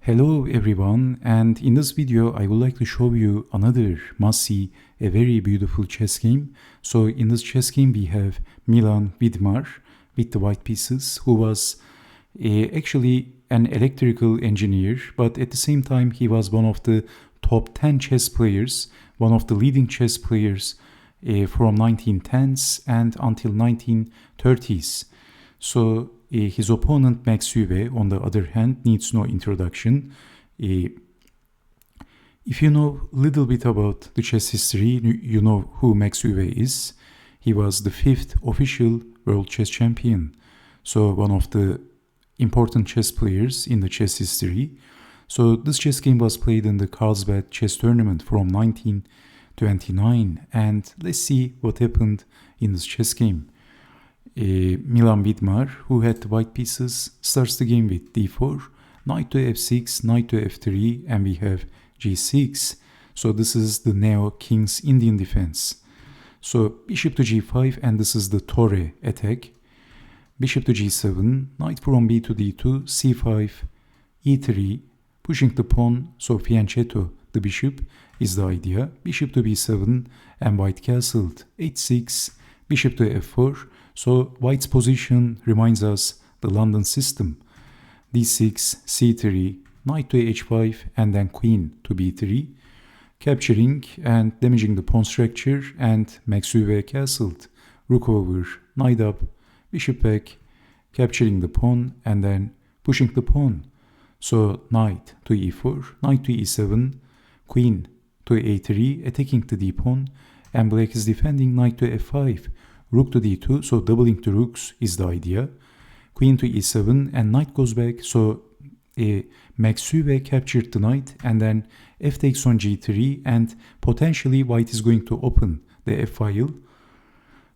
Hello everyone, and in this video I would like to show you another must-see, a very beautiful chess game. So in this chess game we have Milan Vidmar with the white pieces, who was actually an electrical engineer, but at the same time he was one of the top 10 chess players, one of the leading chess players from 1910s and until 1930s. So his opponent Max Euwe, on the other hand, needs no introduction. If you know a little bit about the chess history, you know who Max Euwe is. He was the 5th official world chess champion. So one of the important chess players in the chess history. So this chess game was played in the Karlsbad chess tournament from 1929. And let's see what happened in this chess game. Milan Vidmar, who had the white pieces, starts the game with d4, knight to f6, knight to f3, and we have g6. So this is the neo-King's Indian defense. So bishop to g5, and this is the Torre attack. Bishop to g7, knight from b to d2, c5, e3, pushing the pawn, so Fianchetto, the bishop, is the idea. Bishop to b7, and white castled, h6, bishop to f4. So white's position reminds us the London system. d6, c3, knight to h5, and then queen to b3, capturing and damaging the pawn structure, and Max Euwe castled, rook over, knight up, bishop back, capturing the pawn, and then pushing the pawn. So knight to e4, knight to e7, queen to a3, attacking the d-pawn, and black is defending knight to f5. Rook to d2, so doubling the rooks is the idea. Queen to e7, and knight goes back, so Max Euwe captured the knight, and then f takes on g3, and potentially white is going to open the f file.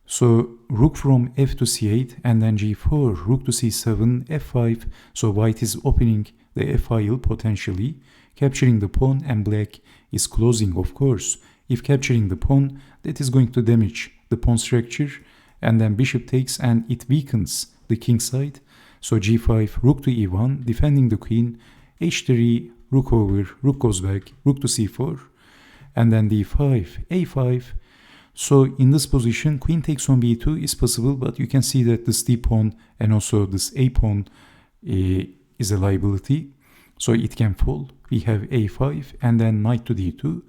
So rook from f to c8, and then g4, rook to c7, f5, so white is opening the f file potentially, capturing the pawn, and black is closing, of course. If capturing the pawn, that is going to damage the pawn structure, and then bishop takes, and it weakens the king side. So g5, rook to e1, defending the queen, h3, rook over, rook goes back, rook to c4, and then d5, a5. So in this position, queen takes on b2 is possible, but you can see that this d-pawn and also this a-pawn is a liability, so it can fall. We have a5, and then knight to d2.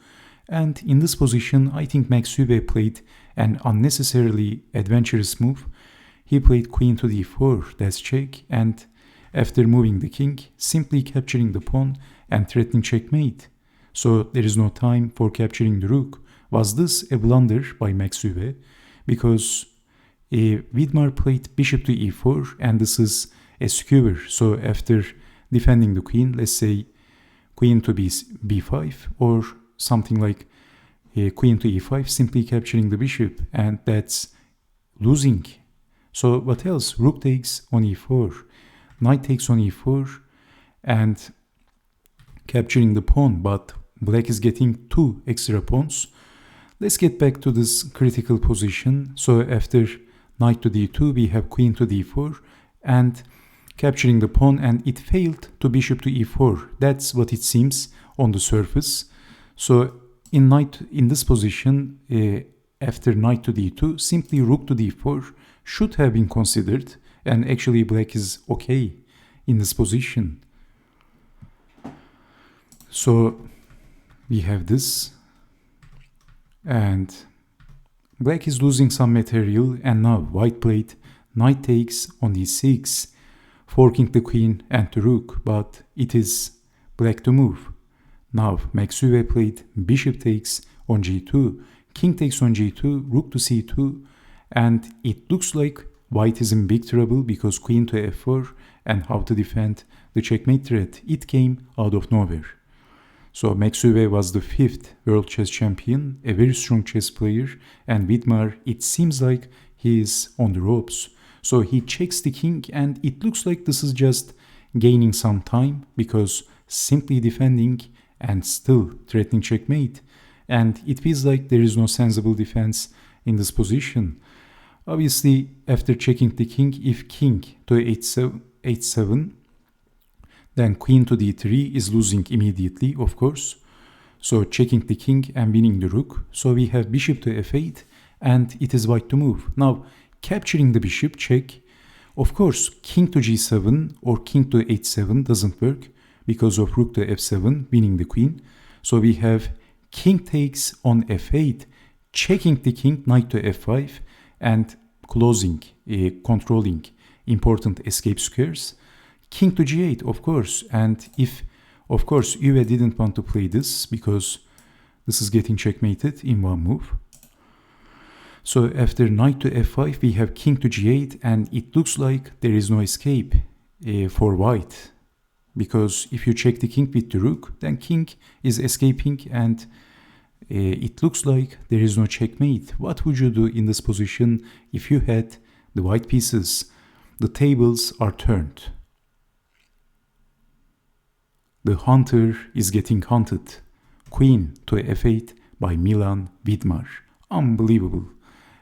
And in this position, I think Max Euwe played an unnecessarily adventurous move. He played queen to d4, that's check, and after moving the king, simply capturing the pawn and threatening checkmate. So there is no time for capturing the rook. Was this a blunder by Max Euwe? Because Vidmar played bishop to e4, and this is a skewer. So after defending the queen, let's say queen to b5, or something like queen to e5, simply capturing the bishop, and that's losing. So what else? Rook takes on e4, knight takes on e4, and capturing the pawn, but black is getting 2 extra pawns. Let's get back to this critical position. So after knight to d2, we have queen to d4, and capturing the pawn, and it failed to bishop to e4. That's what it seems on the surface. So in this position, after knight to d2, simply rook to d4 should have been considered, and actually black is okay in this position. So we have this, and black is losing some material, and now white played knight takes on e6, forking the queen and the rook, but it is black to move. Now Max Euwe played bishop takes on g2, king takes on g2, rook to c2, and it looks like white is in big trouble because queen to f4, and how to defend the checkmate threat. It came out of nowhere. So Max Euwe was the 5th world chess champion, a very strong chess player, and Vidmar, it seems like he is on the ropes. So he checks the king, and it looks like this is just gaining some time, because simply defending and still threatening checkmate, and it feels like there is no sensible defense in this position. Obviously, after checking the king, if king to h7, Then queen to d3 is losing immediately, of course. So checking the king and winning the rook. So we have bishop to f8 and it is white to move. Now capturing the bishop, check. Of course, king to g7 or king to h7 doesn't work because of rook to f7, winning the queen. So we have king takes on f8, checking the king, knight to f5, and closing, controlling important escape squares. King to g8, of course, and if, of course, Euwe didn't want to play this because this is getting checkmated in one move. So after knight to f5, we have king to g8, and it looks like there is no escape for white. Because if you check the king with the rook, then king is escaping, and it looks like there is no checkmate. What would you do in this position if you had the white pieces? The tables are turned. The hunter is getting hunted. Queen to f8 by Milan Vidmar. Unbelievable.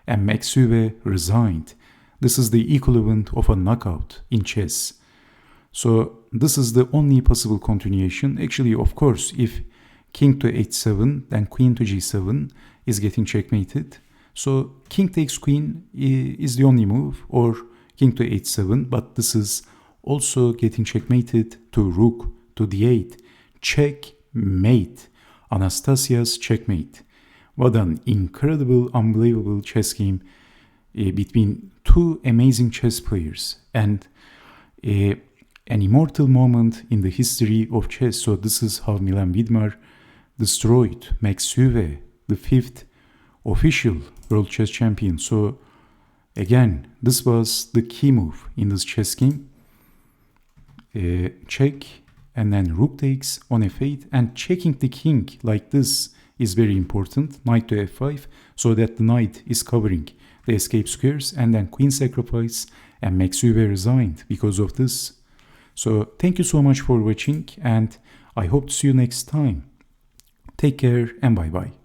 And Max Euwe resigned. This is the equivalent of a knockout in chess. So this is the only possible continuation. Actually, of course, if king to h7, then queen to g7 is getting checkmated. So king takes queen is the only move, or king to h7, but this is also getting checkmated to rook to d8. Checkmate. Anastasia's checkmate. What an incredible, unbelievable chess game between two amazing chess players, and an immortal moment in the history of chess. So this is how Milan Vidmar destroyed Max Euwe, the 5th official world chess champion. So again, this was the key move in this chess game. Check, and then rook takes on f8, and checking the king like this is very important. Knight to f5, so that the knight is covering the escape squares, and then queen sacrifice, and Max Euwe resigned because of this. So thank you so much for watching, and I hope to see you next time. Take care and bye bye.